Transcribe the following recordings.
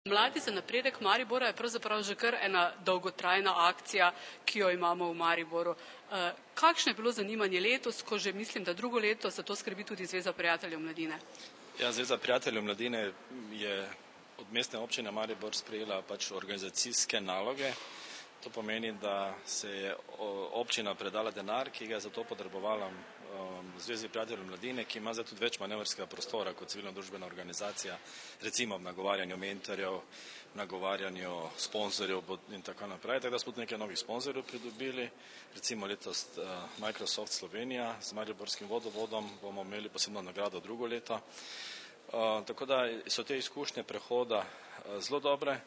Mladi za napredek Maribora je pravzaprav že kar ena dolgotrajna akcija, ki jo imamo v Mariboru. Kakšno je bilo zanimanje letos, ko že mislim, da drugo leto za to skrbi tudi Zveza prijateljev mladine? Ja, Zveza prijateljev mladine je od mestne občine Maribor sprejela organizacijske naloge. To pomeni, da se je občina predala denar, ki ga je za to potrebovala Zvezi prijateljev mladine, ki ima zdaj tudi več manevrskega prostora kot civilno-družbena organizacija, recimo v nagovarjanju mentorjev, v nagovarjanju sponzorjev in tako naprej. Tako da smo tudi nekaj novih sponzorjev pridobili, recimo letos Microsoft Slovenija z mariborskim vodovodom bomo imeli posebno nagrado drugo leto. Tako da so te izkušnje prehoda zelo dobre.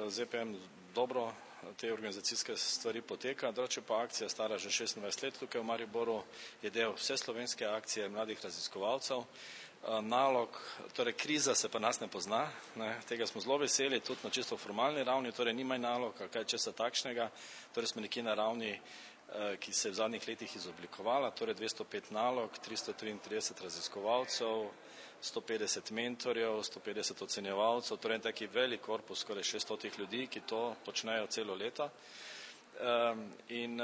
ZPM dobro te organizacijske stvari poteka, drugače pa akcija stara že 26 let tukaj v Mariboru, je del vse slovenske akcije mladih raziskovalcev. Nalog, torej kriza se pa nas ne pozna, tega smo zelo veseli, tudi na čisto formalni ravni, torej ni manj nalog, ali kaj česa takšnega, torej smo nekje na ravni, ki se je v zadnjih letih izoblikovala, torej 205 nalog, 333 raziskovalcev, 150 mentorjev, 150 ocenjevalcev, torej taki velik korpus, skoraj 600 ljudi, ki to počnejo celo leto. In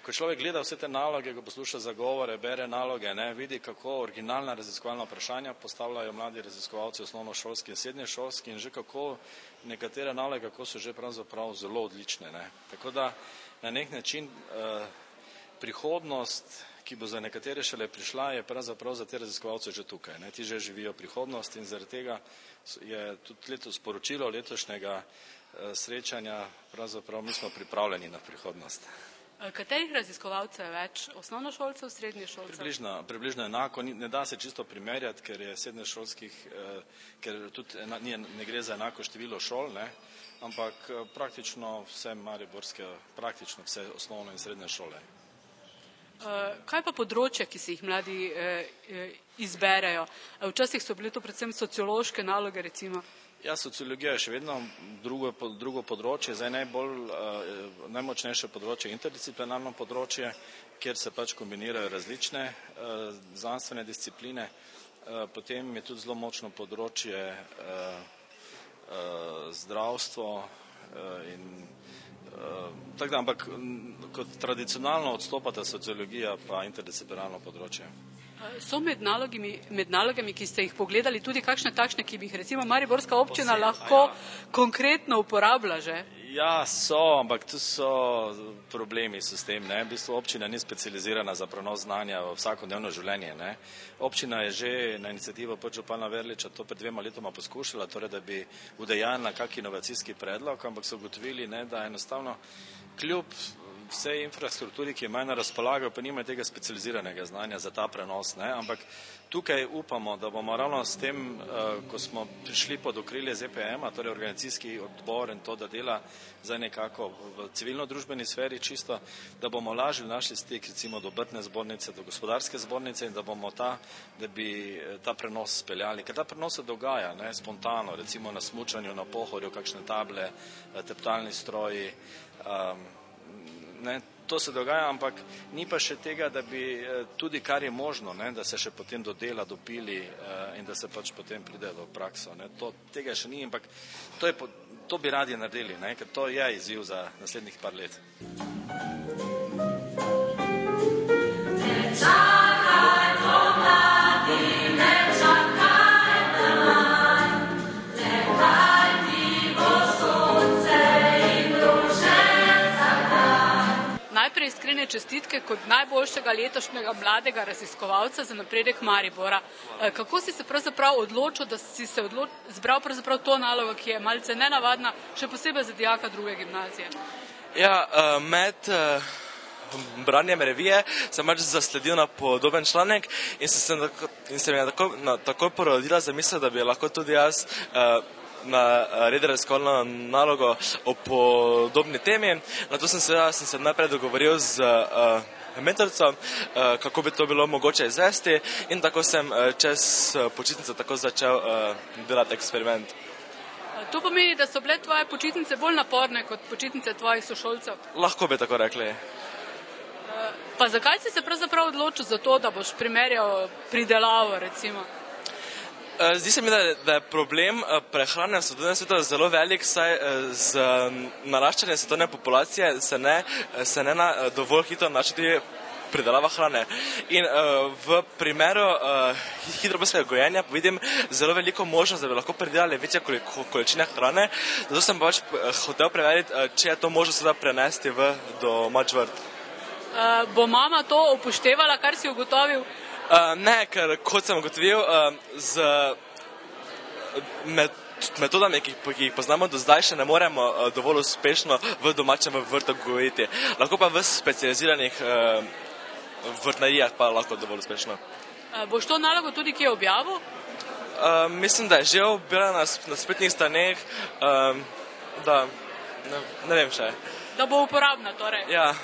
ko človek gleda vse te naloge, ko posluša zagovore, bere naloge, vidi, kako originalna raziskovalna vprašanja postavljajo mladi raziskovalci osnovnošolski in srednješolski in že kako nekatere naloge, kako so že pravzaprav zelo odlične. Tako da na nek način prihodnost, ki bo za nekatere šele prišla, je pravzaprav za te raziskovalce že tukaj. Ti že živijo prihodnost in zaradi tega je tudi letos sporočilo letošnjega srečanja, pravzaprav mi smo pripravljeni na prihodnost. Katerih raziskovalcev je več? Osnovnošolcev, srednješolcev? Približno enako, ne da se čisto primerjati, ker je srednješolskih, ker tudi ne gre za enako število šol, ampak praktično vse mariborske, praktično vse osnovne in srednje šole. Kaj pa področje, ki si jih mladi izberejo? Včasih so bile to predvsem sociološke naloge, recimo. Ja, sociologija je še vedno drugo področje, zdaj najmočnejše področje je interdisciplinarno področje, kjer se kombinirajo različne znanstvene discipline. Potem je tudi zelo močno področje zdravstvo in tako da, ampak kot tradicionalno odstopata sociologija pa interdisciplinarno področje. So med nalogami, ki ste jih pogledali, tudi kakšne takšne, ki bi jih recimo mariborska občina lahko konkretno uporabila že? Ja, so, ampak tu so problemi s tem. V bistvu občina ni specializirana za prenos znanja v vsakodnevno življenje. Občina je že na inicijativo podžupana Verliča to pred 2 letoma poskušala, torej da bi udejanjila kak inovacijski predlog, ampak so ugotovili, da enostavno kljub vsej infrastrukturi, ki imajo na razpolago, pa nimajo tega specializiranega znanja za ta prenos. Ampak tukaj upamo, da bomo ravno s tem, ko smo prišli pod okrilje ZPM-a, torej organizacijski odbor in to, da dela zdaj nekako v civilno-družbeni sferi čisto, da bomo lažje našli stik recimo do obrtne zbornice, do gospodarske zbornice in da bomo da bi ta prenos speljali. Ker ta prenos se dogaja spontano, recimo na smučanju, na Pohorju, kakšne table, teptalni stroji, to se dogaja, ampak ni pa še tega, da bi tudi kar je možno, da se še potem dodela, dopili in da se potem pride v prakso. Tega še ni, ampak to bi radi naredili, ker to je izziv za naslednjih par let. Najprej iskrene čestitke kot najboljšega letošnjega mladega raziskovalca za napredek Maribora. Kako si se pravzaprav odločil, da si se zbral pravzaprav to nalogo, ki je malce nenavadna, še posebej za dijaka druge gimnazije? Ja, med branjem revije sem zasledil na podoben članek in se mi je takoj porodila zamisel, da bi lahko tudi jaz naredil raziskovalno nalogo o podobni temi. Na to sem se najprej dogovoril z mentorico, kako bi to bilo mogoče izvesti in tako sem čez počitnice tako začel delati eksperiment. To pomeni, da so bile tvoje počitnice bolj naporne kot počitnice tvojih sošolcev? Lahko bi tako rekli. Pa zakaj si se pravzaprav odločil za to, da boš primerjal pridelavo, recimo? Zdi se mi, da je problem prehrane v svetovnem svetu zelo velik, saj z naraščanjem svetovne populacije se ne dovolj hitro načne tudi pridelava hrane. In v primeru hidroponskega gojenja vidim zelo veliko možnost, da bi lahko pridelali večje količine hrane, zato sem pač hotel preveriti, če je to možno seveda prenesti v domač vrt. Bo mama to upoštevala, kar si ugotovil? Ne, ker kot sem ugotovil, z metodami, ki jih poznamo do zdaj, še ne moremo dovolj uspešno v domačem vrtu gojiti. Lahko pa v specializiranih vrtnarijah pa lahko dovolj uspešno. Boš to nalogo tudi kje objavil? Mislim, da je že objavljena na spletnih straneh, da ne vem še. Da bo uporabna torej? Ja.